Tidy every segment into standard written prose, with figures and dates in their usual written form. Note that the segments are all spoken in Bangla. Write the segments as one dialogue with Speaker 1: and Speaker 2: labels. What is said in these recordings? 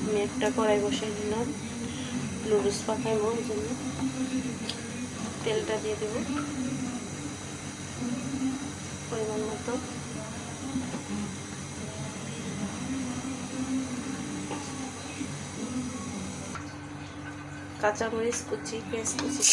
Speaker 1: আমি একটা কড়াই বসাই দিলাম নুডলস পাকাবো, ওই জন্য তেলটা দিয়ে দেবো পরিমাণ মতো। কাঁচামরিচ কুচি, পেঁয়াজ কুচি,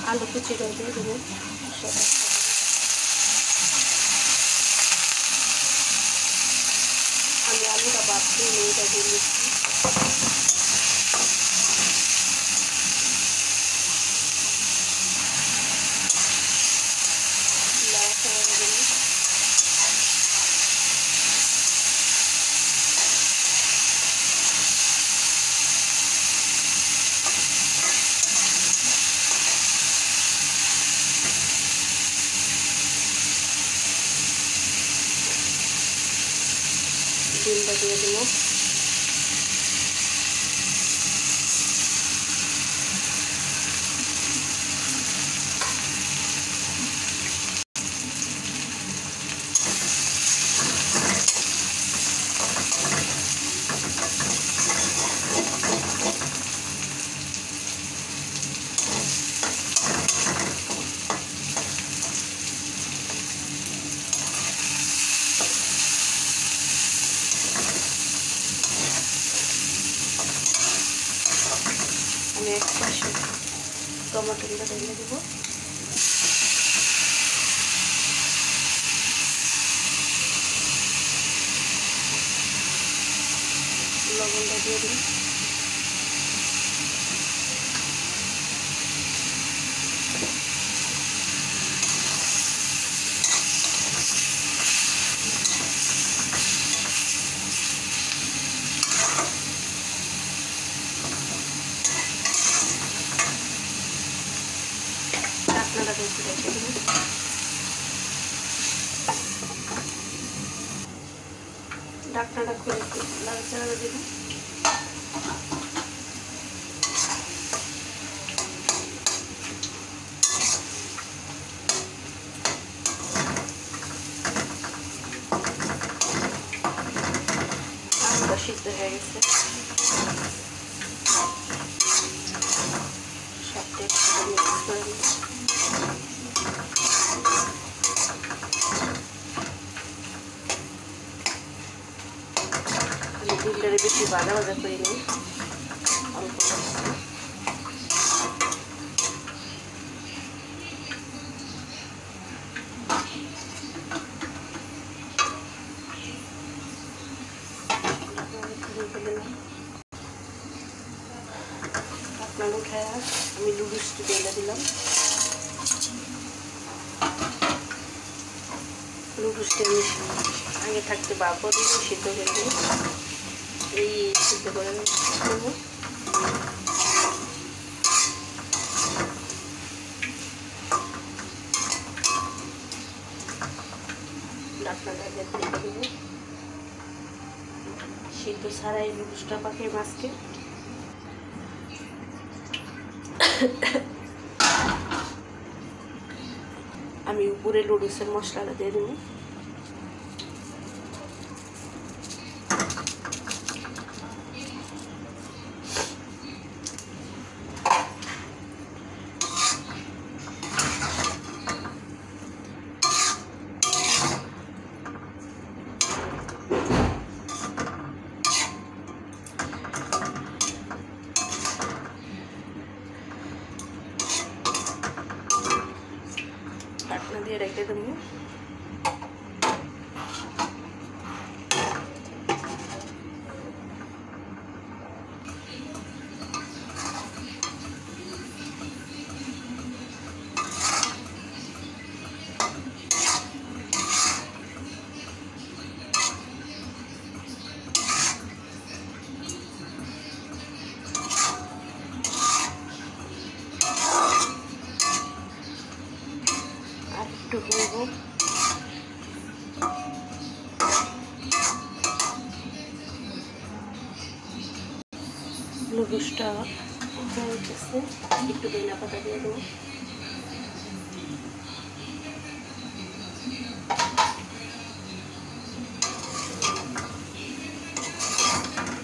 Speaker 1: আলু কুচিটা দিয়ে দেবো। আমি আলুটা বাদ দিয়ে এটা দিয়ে দিচ্ছি। ডিমটা দিয়ে দেবো। আমি এক পাশে টমেটোটা ঢেলে দেবো। লবণটা দিয়ে দিই। ঢাকনাটা একটু রেখে দেবো। ঢাকনাটা খুলে নাড়াচাড়া দেবো। আলুটা সিদ্ধ হয়ে গেছে। সবটা একটু মিক্স করে নেব। ডিমটারে বেশি ভাজা ভাজা করে নিই, অল্প ঢাকনা উঠায় আমি নুডলসটা ঢেলে দিলাম। নুডলসটা আমি আগে থাকতে বাপও দিয়ে সিদ্ধ করে দিই। এই সিদ্ধ করে নেব। ঢাকনাটা রেখে দেবো। সিদ্ধ ছাড়াই নুডলসটা পাকে মাছকে। আমি উপরে নুডলসের মশলাটা দিয়ে দেবো। ঢাকনা দিয়ে রেখে দেবো। একটু হইব। নুডলসটা হয়ে গেছে, একটু ধনিয়া পাতা দিয়ে দেবো।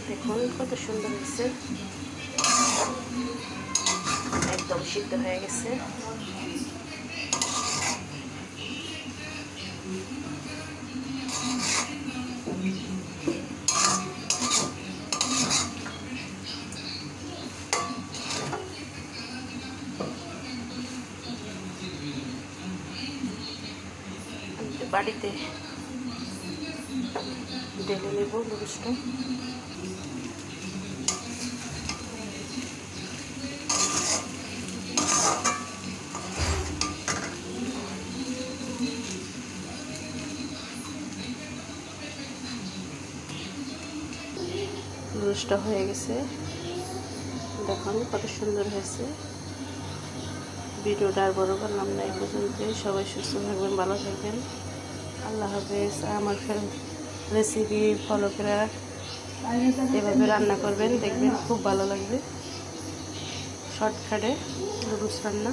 Speaker 1: দেখুন কত সুন্দর হয়েছে, একদম সিদ্ধ হয়ে গেছে। বাড়িতে ঢেলে নেব নুডলসটা। নুডলসটা হয়ে গেছে, দেখুন কত সুন্দর হয়েছে। ভিডিওটা আর বড় করলাম না, এই পর্যন্তই। সবাই সুস্থ থাকবেন, ভালো থাকবেন, আল্লাহ হাফেজ। আমার রেসিপি ফলো করে এভাবে রান্না করবেন, দেখবেন খুব ভালো লাগবে। শর্টকাটে নুডলস রান্না।